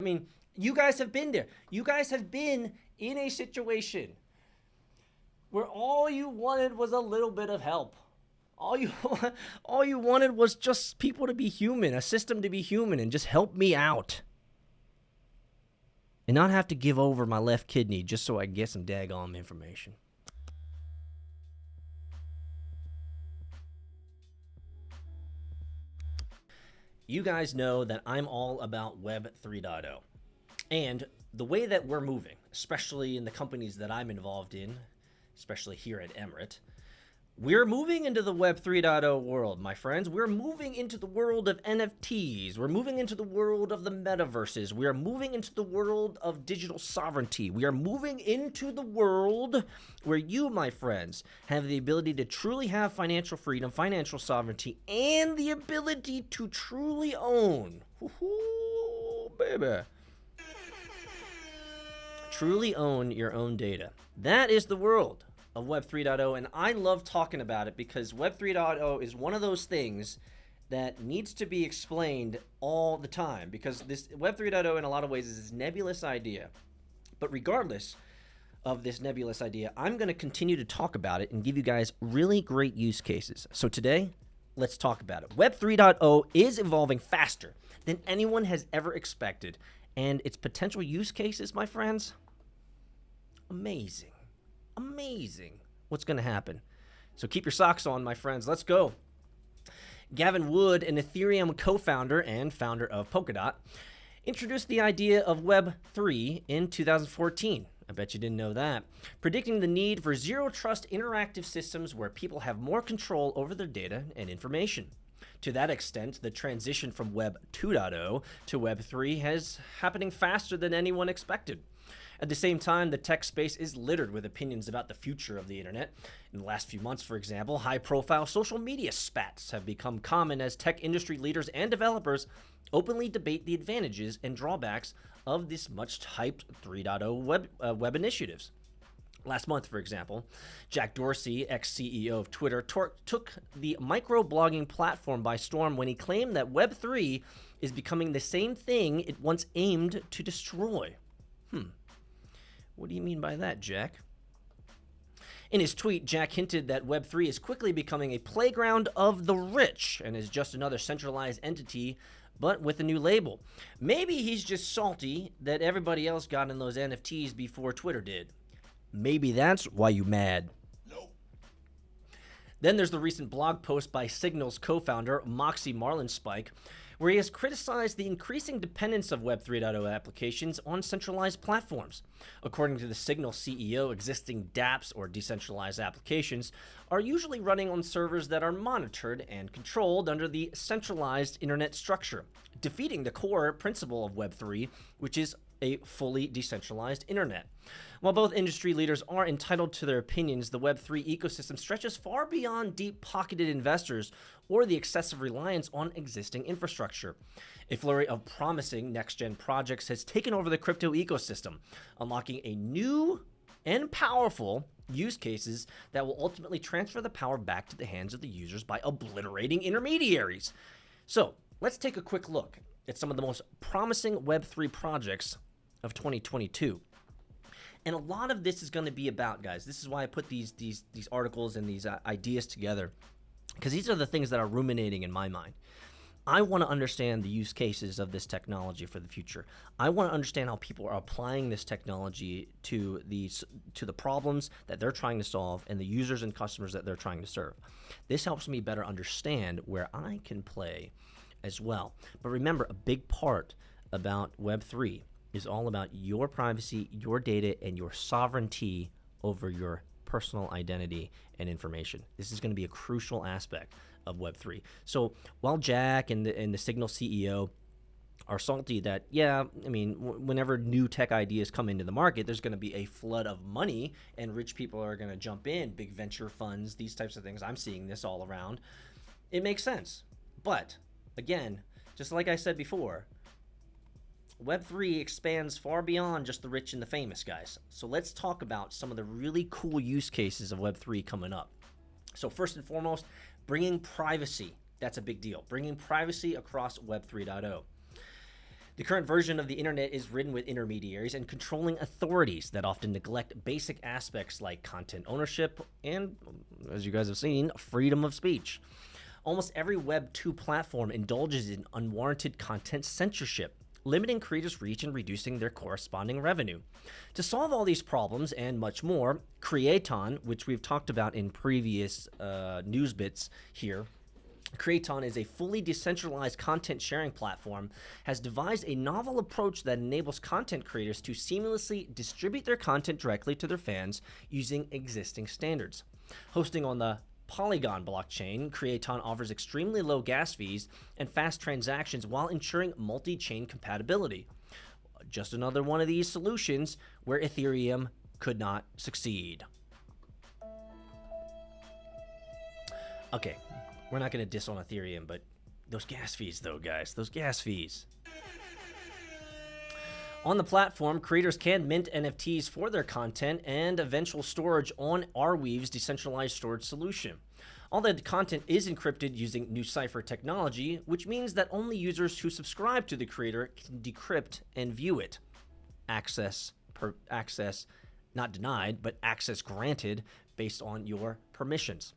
mean, you guys have been there. You guys have been in a situation where all you wanted was a little bit of help. All you wanted was just people to be human, a system to be human, and just help me out. And not have to give over my left kidney just so I can get some daggone information. You guys know that I'm all about Web 3.0. And the way that we're moving, especially in the companies that I'm involved in, especially here at Emirate, we're moving into the Web 3.0 world, my friends. We're moving into the world of NFTs. We're moving into the world of the metaverses. We are moving into the world of digital sovereignty. We are moving into the world where you, my friends, have the ability to truly have financial freedom, financial sovereignty, and the ability to truly own. Woo-hoo, baby. Truly own your own data. That is the world of Web 3.0, and I love talking about it because Web 3.0 is one of those things that needs to be explained all the time, because this Web 3.0 in a lot of ways is this nebulous idea. But regardless of this nebulous idea, I'm going to continue to talk about it and give you guys really great use cases. So today, let's talk about it. Web 3.0 is evolving faster than anyone has ever expected, and its potential use cases, my friends, amazing. Amazing what's going to happen. So keep your socks on, my friends. Let's go. Gavin Wood, an Ethereum co-founder and founder of Polkadot, introduced the idea of Web 3 in 2014. I bet you didn't know that. Predicting the need for zero-trust interactive systems where people have more control over their data and information. To that extent, the transition from Web 2.0 to Web 3 is happening faster than anyone expected. At the same time, the tech space is littered with opinions about the future of the internet. In the last few months, for example, high-profile social media spats have become common as tech industry leaders and developers openly debate the advantages and drawbacks of this much-hyped 3.0 web initiatives. Last month, for example, Jack Dorsey, ex-CEO of Twitter, took the microblogging platform by storm when he claimed that Web 3 is becoming the same thing it once aimed to destroy. What do you mean by that, Jack? In his tweet, Jack hinted that Web 3 is quickly becoming a playground of the rich and is just another centralized entity, but with a new label. Maybe he's just salty that everybody else got in those NFTs before Twitter did. Maybe that's why you mad. Nope. Then there's the recent blog post by Signal's co-founder, Moxie Marlinspike, where he has criticized the increasing dependence of Web 3.0 applications on centralized platforms. According to the Signal CEO, existing dApps, or decentralized applications, are usually running on servers that are monitored and controlled under the centralized internet structure, defeating the core principle of Web 3, which is a fully decentralized internet. While both industry leaders are entitled to their opinions, the Web 3 ecosystem stretches far beyond deep-pocketed investors or the excessive reliance on existing infrastructure. A flurry of promising next-gen projects has taken over the crypto ecosystem, unlocking a new and powerful use cases that will ultimately transfer the power back to the hands of the users by obliterating intermediaries. So, let's take a quick look at some of the most promising Web 3 projects of 2022. And a lot of this is going to be about, guys, this is why I put these articles and these ideas together, because these are the things that are ruminating in my mind. I want to understand the use cases of this technology for the future. I want to understand how people are applying this technology to the problems that they're trying to solve and the users and customers that they're trying to serve. This helps me better understand where I can play as well. But remember, a big part about Web 3 is all about your privacy, your data, and your sovereignty over your personal identity and information. This is going to be a crucial aspect of Web 3. So while Jack and the Signal CEO are salty that, yeah, I mean, whenever new tech ideas come into the market, there's going to be a flood of money and rich people are going to jump in, big venture funds, these types of things. I'm seeing this all around. It makes sense. But again, just like I said before, Web 3 expands far beyond just the rich and the famous, guys. So let's talk about some of the really cool use cases of Web 3 coming up. So first and foremost, bringing privacy. That's a big deal. Bringing privacy across Web 3.0. The current version of the internet is ridden with intermediaries and controlling authorities that often neglect basic aspects like content ownership and, as you guys have seen, freedom of speech. Almost every Web 2 platform indulges in unwarranted content censorship, limiting creators' reach and reducing their corresponding revenue. To solve all these problems and much more, Creaton, which we've talked about in previous news bits here, Creaton is a fully decentralized content sharing platform, has devised a novel approach that enables content creators to seamlessly distribute their content directly to their fans using existing standards. Hosting on the Polygon blockchain, Creaton offers extremely low gas fees and fast transactions while ensuring multi-chain compatibility. Just another one of these solutions where Ethereum could not succeed. Okay, we're not going to diss on Ethereum, but those gas fees though, guys, those gas fees. On the platform, creators can mint NFTs for their content and eventual storage on Arweave's decentralized storage solution. All the content is encrypted using new cipher technology, which means that only users who subscribe to the creator can decrypt and view it. Access not denied, but access granted based on your permissions.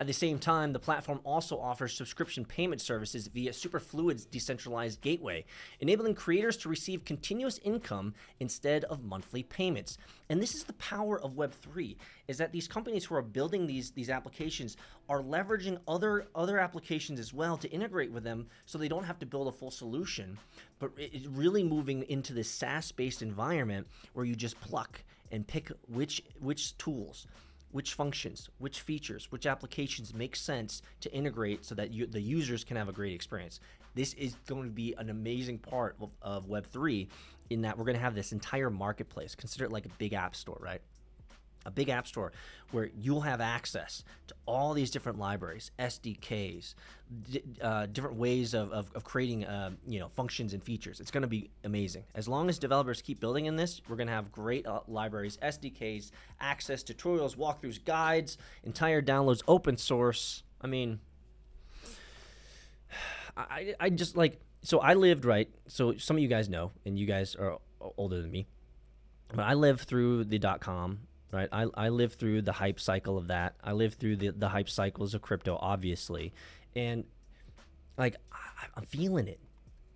At the same time, the platform also offers subscription payment services via Superfluid's decentralized gateway, enabling creators to receive continuous income instead of monthly payments. And this is the power of Web3, is that these companies who are building these applications are leveraging other applications as well to integrate with them so they don't have to build a full solution, but it's really moving into this SaaS-based environment where you just pluck and pick which tools, which functions, which features, which applications make sense to integrate so that the users can have a great experience. This is going to be an amazing part of Web3 in that we're going to have this entire marketplace. Consider it like a big app store, right? A big app store where you'll have access to all these different libraries, SDKs, different ways of creating functions and features. It's going to be amazing. As long as developers keep building in this, we're going to have great libraries, SDKs, access, tutorials, walkthroughs, guides, entire downloads, open source. I mean, I just like, so I lived, right? So some of you guys know, and you guys are older than me, but I lived through the .com. Right, I lived through the hype cycle of that. I lived through the hype cycles of crypto, obviously, and like I'm feeling it.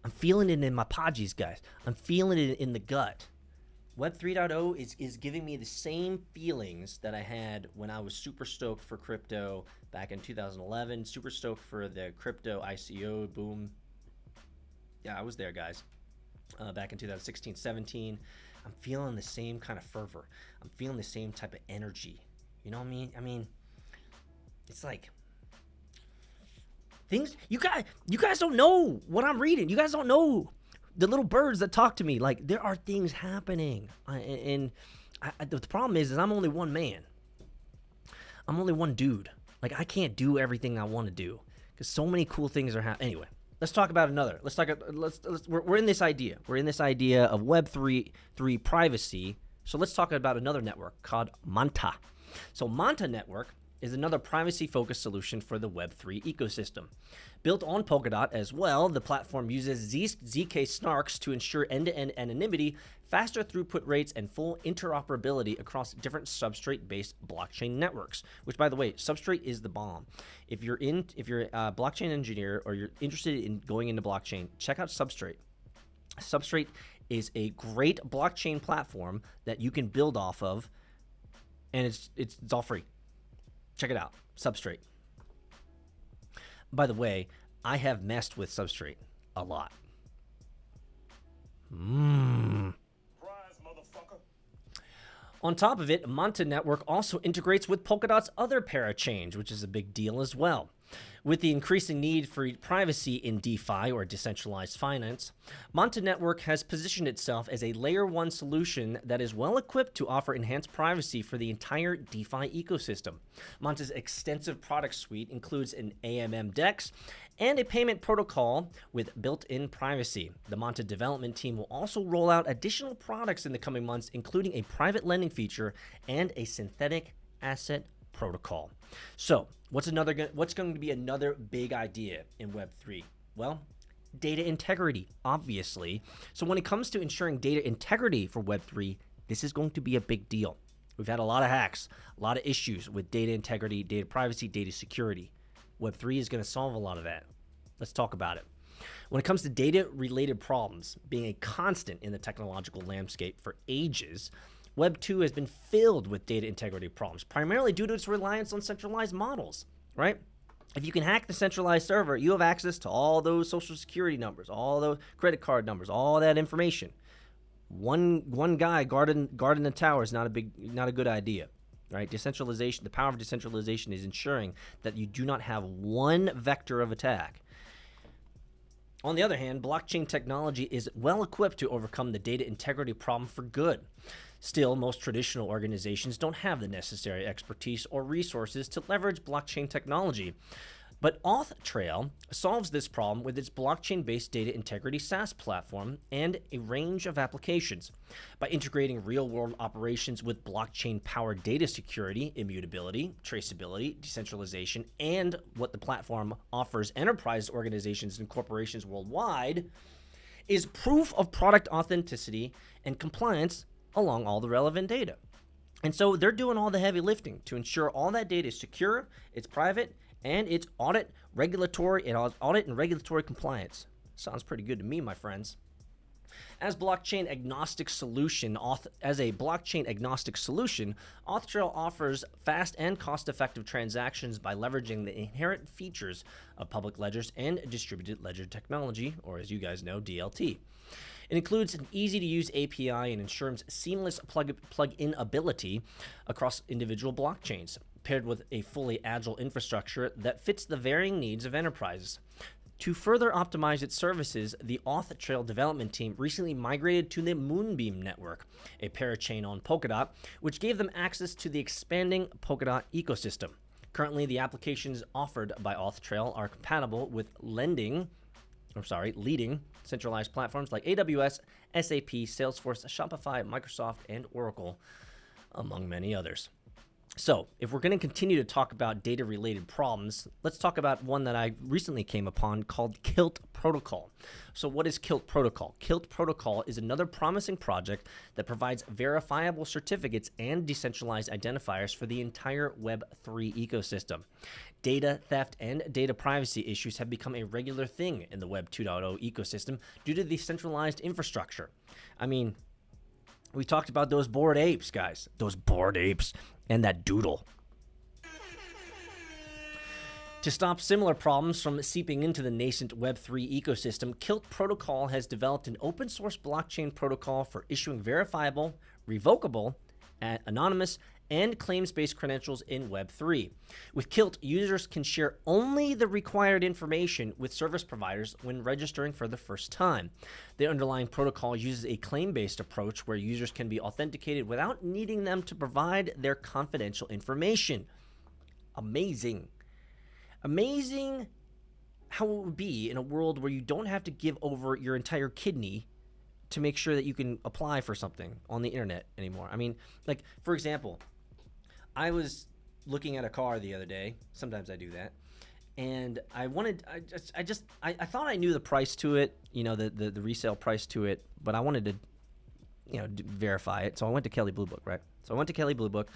I'm feeling it in my podgies, guys. I'm feeling it in the gut. Web 3.0 is giving me the same feelings that I had when I was super stoked for crypto back in 2011. Super stoked for the crypto ICO boom. Yeah, I was there, guys. Back in 2016, 17. I'm feeling the same kind of fervor. I'm feeling the same type of energy. You know what I mean? I mean, it's like things you guys don't know what I'm reading. You guys don't know the little birds that talk to me. Like, there are things happening. The problem is I'm only one man. I'm only one dude. Like, I can't do everything I want to do because so many cool things are happening. Anyway. Let's talk about another. We're in this idea. We're in this idea of Web3 privacy. So let's talk about another network called Manta. So Manta Network is another privacy-focused solution for the Web3 ecosystem. Built on Polkadot as well, the platform uses ZK snarks to ensure end-to-end anonymity, faster throughput rates, and full interoperability across different substrate-based blockchain networks. Which, by the way, Substrate is the bomb. If you're a blockchain engineer or you're interested in going into blockchain, check out Substrate. Substrate is a great blockchain platform that you can build off of, and it's all free. Check it out, Substrate. By the way, I have messed with Substrate a lot. On top of it, Manta Network also integrates with Polkadot's other parachains, which is a big deal as well. With the increasing need for privacy in DeFi, or decentralized finance, Manta Network has positioned itself as a layer 1 solution that is well equipped to offer enhanced privacy for the entire DeFi ecosystem. Manta's extensive product suite includes an AMM DEX and a payment protocol with built-in privacy. The Manta development team will also roll out additional products in the coming months, including a private lending feature and a synthetic asset protocol. So, what's going to be another big idea in Web3? Well, Data integrity, obviously. So when it comes to ensuring data integrity for Web3, this is going to be a big deal. We've had a lot of hacks, a lot of issues with data integrity, data privacy, data security. Web3 is going to solve a lot of that. Let's talk about it. When it comes to data-related problems being a constant in the technological landscape for ages, Web 2 has been filled with data integrity problems, primarily due to its reliance on centralized models, right? If you can hack the centralized server, you have access to all those social security numbers, all those credit card numbers, all that information. One guy guarding the tower is not a good idea, right? Decentralization, the power of decentralization is ensuring that you do not have one vector of attack. On the other hand, blockchain technology is well equipped to overcome the data integrity problem for good. Still, most traditional organizations don't have the necessary expertise or resources to leverage blockchain technology. But AuthTrail solves this problem with its blockchain-based data integrity SaaS platform and a range of applications. By integrating real-world operations with blockchain-powered data security, immutability, traceability, decentralization, and what the platform offers enterprise organizations and corporations worldwide, is proof of product authenticity and compliance along all the relevant data. And so they're doing all the heavy lifting to ensure all that data is secure, it's private, and it's audit and regulatory compliance. Sounds pretty good to me, my friends. As a blockchain agnostic solution, AuthTrail offers fast and cost-effective transactions by leveraging the inherent features of public ledgers and distributed ledger technology, or as you guys know, DLT. It includes an easy-to-use API and ensures seamless plug-in ability across individual blockchains, paired with a fully agile infrastructure that fits the varying needs of enterprises. To further optimize its services, the AuthTrail development team recently migrated to the Moonbeam network, a parachain on Polkadot, which gave them access to the expanding Polkadot ecosystem. Currently, the applications offered by AuthTrail are compatible with leading centralized platforms like AWS, SAP, Salesforce, Shopify, Microsoft, and Oracle, among many others. So, if we're going to continue to talk about data-related problems, let's talk about one that I recently came upon called Kilt Protocol. So, what is Kilt Protocol? Kilt Protocol is another promising project that provides verifiable certificates and decentralized identifiers for the entire Web3 ecosystem. Data theft and data privacy issues have become a regular thing in the Web 2.0 ecosystem due to the centralized infrastructure. I mean, we talked about those bored apes, guys. Those bored apes. And that doodle. To stop similar problems from seeping into the nascent Web3 ecosystem, Kilt Protocol has developed an open source blockchain protocol for issuing verifiable, revocable, anonymous, and claims-based credentials in Web3. With Kilt, users can share only the required information with service providers when registering for the first time. The underlying protocol uses a claim-based approach where users can be authenticated without needing them to provide their confidential information. Amazing. Amazing how it would be in a world where you don't have to give over your entire kidney to make sure that you can apply for something on the internet anymore. I mean, like, for example, I was looking at a car the other day. Sometimes I do that. And I thought I knew the price to it, the resale price to it, but I wanted to, verify it. So I went to Kelley Blue Book, right? So I went to Kelley Blue Book.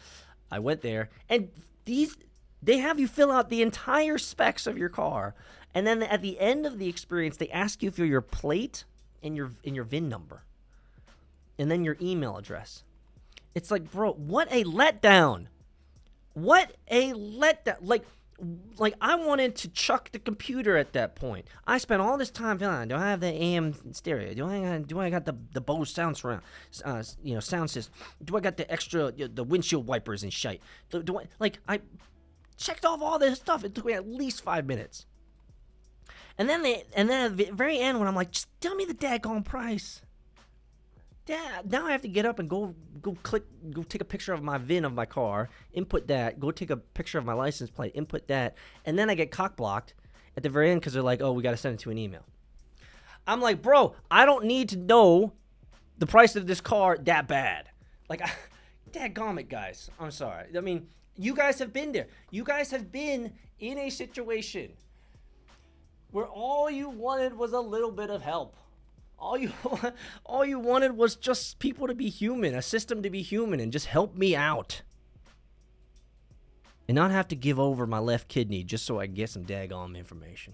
I went there, and they have you fill out the entire specs of your car. And then at the end of the experience, they ask you for your plate and your VIN number. And then your email address. It's like, bro, what a letdown. What a letdown. Like I wanted to chuck the computer at that point. I spent all this time filling out, do I have the AM stereo? Do I got the Bose sound surround, sound system? Do I got the extra, the windshield wipers and shit? I checked off all this stuff. It took me at least 5 minutes. And then at the very end, when I'm like, just tell me the daggone price. Dad, now I have to get up and go take a picture of my VIN of my car, input that, go take a picture of my license plate, input that, and then I get cock-blocked at the very end because they're like, oh, we got to send it to an email. I'm like, bro, I don't need to know the price of this car that bad. Dadgummit, guys. I'm sorry. I mean, you guys have been there. You guys have been in a situation where all you wanted was a little bit of help. All you all you wanted was just people to be human, a system to be human, and just help me out. And not have to give over my left kidney just so I can get some daggone information.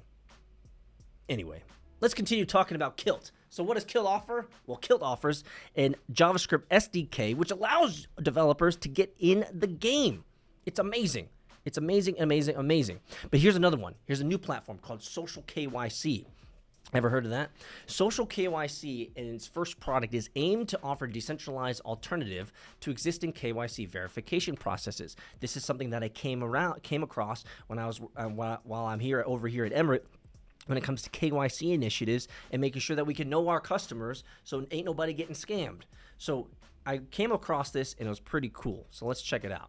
Anyway, let's continue talking about Kilt. So what does Kilt offer? Well, Kilt offers an JavaScript SDK, which allows developers to get in the game. It's amazing. It's amazing, amazing, amazing. But here's another one. Here's a new platform called Social KYC. Ever heard of that? Social KYC in its first product is aimed to offer a decentralized alternative to existing KYC verification processes. This is something that I came across when I was while I'm over here at Emirate, when it comes to KYC initiatives and making sure that we can know our customers so ain't nobody getting scammed. So I came across this and it was pretty cool. So let's check it out.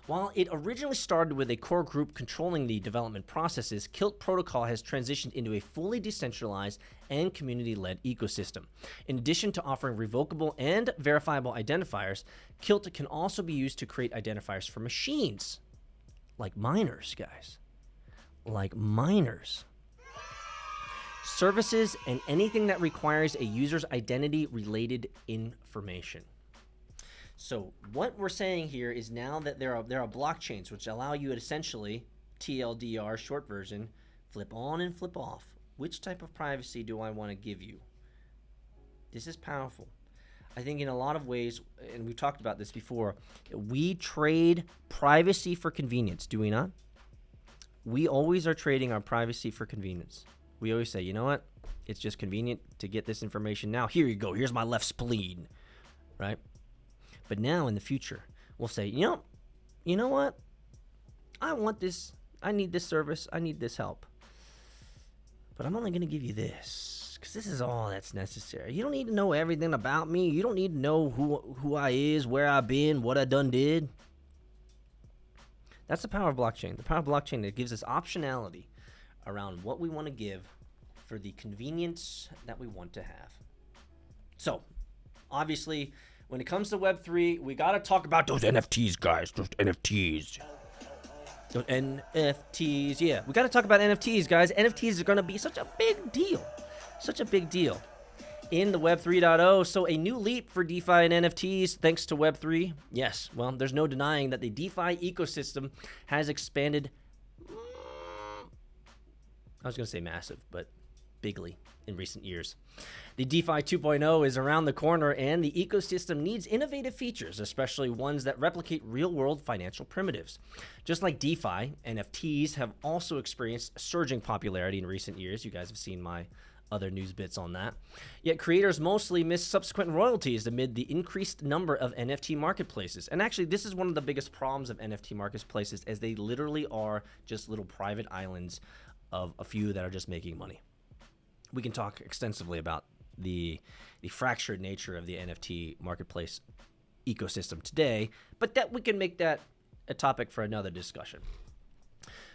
While it originally started with a core group controlling the development processes, Kilt Protocol has transitioned into a fully decentralized and community-led ecosystem. In addition to offering revocable and verifiable identifiers, Kilt can also be used to create identifiers for machines. Like miners, guys. Like miners. Services and anything that requires a user's identity-related information. So what we're saying here is now that there are blockchains which allow you to essentially, TLDR, short version, flip on and flip off. Which type of privacy do I want to give you? This is powerful. I think in a lot of ways, and we've talked about this before, we trade privacy for convenience, do we not? We always are trading our privacy for convenience. We always say, you know what? It's just convenient to get this information now. Here you go. Here's my left spleen, right? But now in the future, we'll say, you know what? I want this. I need this service. I need this help. But I'm only going to give you this because this is all that's necessary. You don't need to know everything about me. You don't need to know who I is, where I've been, what I done did. That's the power of blockchain. The power of blockchain that gives us optionality around what we want to give for the convenience that we want to have. So, obviously, when it comes to Web3, we got to talk about those NFTs, guys. Those NFTs. Those NFTs, yeah. We got to talk about NFTs, guys. NFTs are going to be such a big deal. Such a big deal in the Web 3.0. So a new leap for DeFi and NFTs thanks to Web 3. Yes, well, there's no denying that the DeFi ecosystem has expanded. I was going to say massive, but bigly in recent years. The DeFi 2.0 is around the corner, and the ecosystem needs innovative features, especially ones that replicate real-world financial primitives. Just like DeFi, NFTs have also experienced surging popularity in recent years. You guys have seen my other news bits on that. Yet creators mostly miss subsequent royalties amid the increased number of NFT marketplaces. And actually, this is one of the biggest problems of NFT marketplaces, as they literally are just little private islands of a few that are just making money. We can talk extensively about the fractured nature of the NFT marketplace ecosystem today, but that we can make that a topic for another discussion.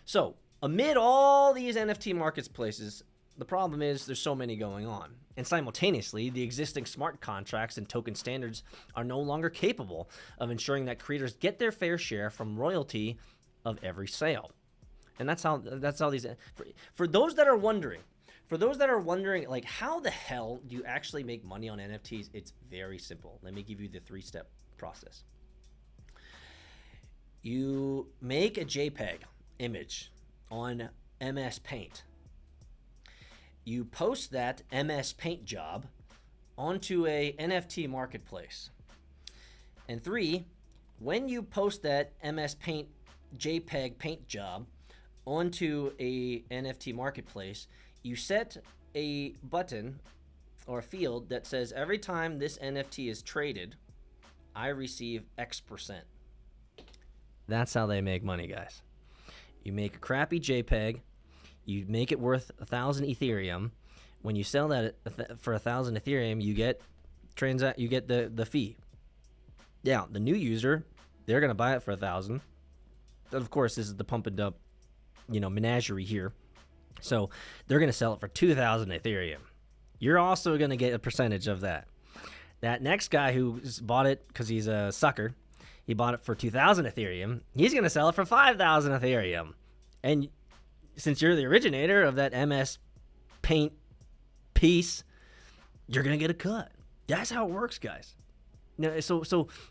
So, amid all these NFT marketplaces, the problem is there's so many going on. And simultaneously, the existing smart contracts and token standards are no longer capable of ensuring that creators get their fair share from royalty of every sale. And that's how these, for those that are wondering, like, how the hell do you actually make money on NFTs? It's very simple. Let me give you the 3-step process. You make a JPEG image on MS Paint. You post that MS Paint job onto a NFT marketplace. And 3, when you post that MS Paint JPEG paint job onto a NFT marketplace, you set a button or a field that says every time this NFT is traded, I receive X%. That's how they make money, guys. You make a crappy JPEG, you make it worth 1,000 Ethereum. When you sell that for 1,000 Ethereum, you get the fee. Yeah, the new user, they're gonna buy it for 1,000. Of course, this is the pump and dump, menagerie here. So they're going to sell it for 2,000 Ethereum. You're also going to get a percentage of that. That next guy who bought it because he's a sucker, he bought it for 2,000 Ethereum. He's going to sell it for 5,000 Ethereum. And since you're the originator of that MS Paint piece, you're going to get a cut. That's how it works, guys. Now, so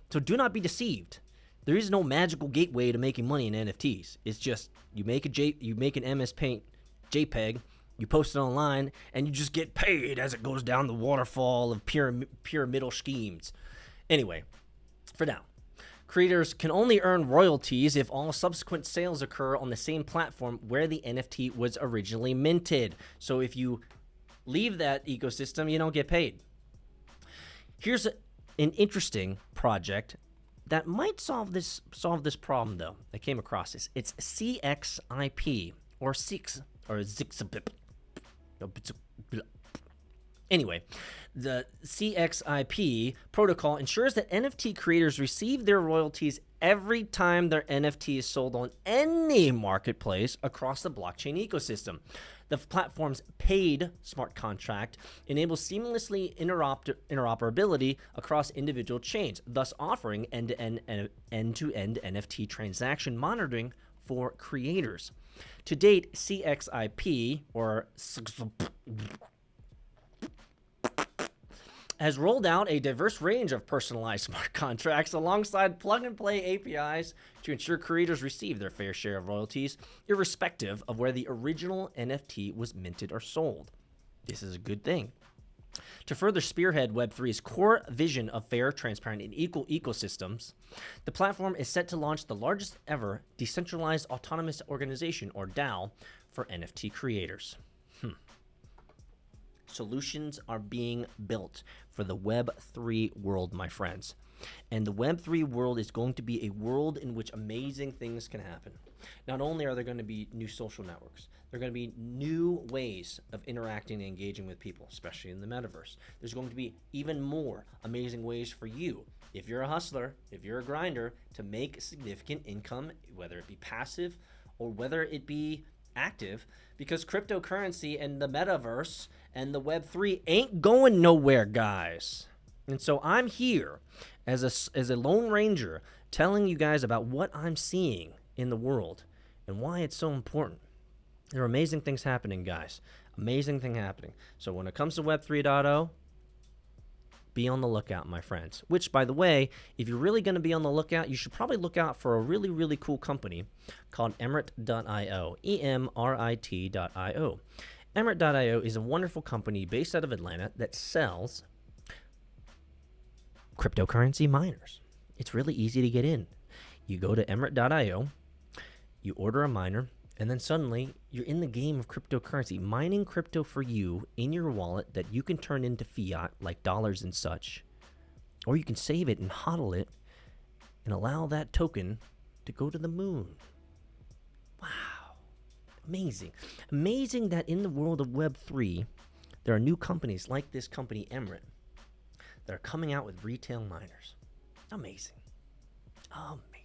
do not be deceived. There is no magical gateway to making money in NFTs. It's just you make an MS Paint JPEG, you post it online, and you just get paid as it goes down the waterfall of pyramidal schemes. Anyway, for now, creators can only earn royalties if all subsequent sales occur on the same platform where the NFT was originally minted. So if you leave that ecosystem, you don't get paid. Here's an interesting project that might solve this problem, though. I came across this. It's CXIP or Zixabip. Anyway, the CXIP protocol ensures that NFT creators receive their royalties every time their NFT is sold on any marketplace across the blockchain ecosystem. The platform's paid smart contract enables seamlessly interoperability across individual chains, thus offering end-to-end NFT transaction monitoring for creators. To date, CXIP, or has rolled out a diverse range of personalized smart contracts alongside plug-and-play APIs to ensure creators receive their fair share of royalties, irrespective of where the original NFT was minted or sold. This is a good thing. To further spearhead Web3's core vision of fair, transparent, and equal ecosystems, the platform is set to launch the largest ever decentralized autonomous organization, or DAO, for NFT creators. Solutions are being built for the Web3 world, my friends. And the Web3 world is going to be a world in which amazing things can happen. Not only are there going to be new social networks, there are going to be new ways of interacting and engaging with people, especially in the Metaverse. There's going to be even more amazing ways for you, if you're a hustler, if you're a grinder, to make significant income, whether it be passive or whether it be active, because cryptocurrency and the Metaverse and the Web3 ain't going nowhere, guys. And so I'm here as a Lone Ranger telling you guys about what I'm seeing in the world and why it's so important. There are amazing things happening, guys. Amazing thing happening. So when it comes to Web 3.0, be on the lookout, my friends. Which, by the way, if you're really going to be on the lookout, you should probably look out for a really, really cool company called Emrit.io, EMRIT.io. Emrit.io is a wonderful company based out of Atlanta that sells cryptocurrency miners. It's really easy to get in. You go to Emrit.io, you order a miner, and then suddenly you're in the game of cryptocurrency, mining crypto for you in your wallet that you can turn into fiat, like dollars and such. Or you can save it and hodl it and allow that token to go to the moon. Wow. Amazing. Amazing that in the world of Web3, there are new companies like this company, Emrit, that are coming out with retail miners. Amazing. Amazing.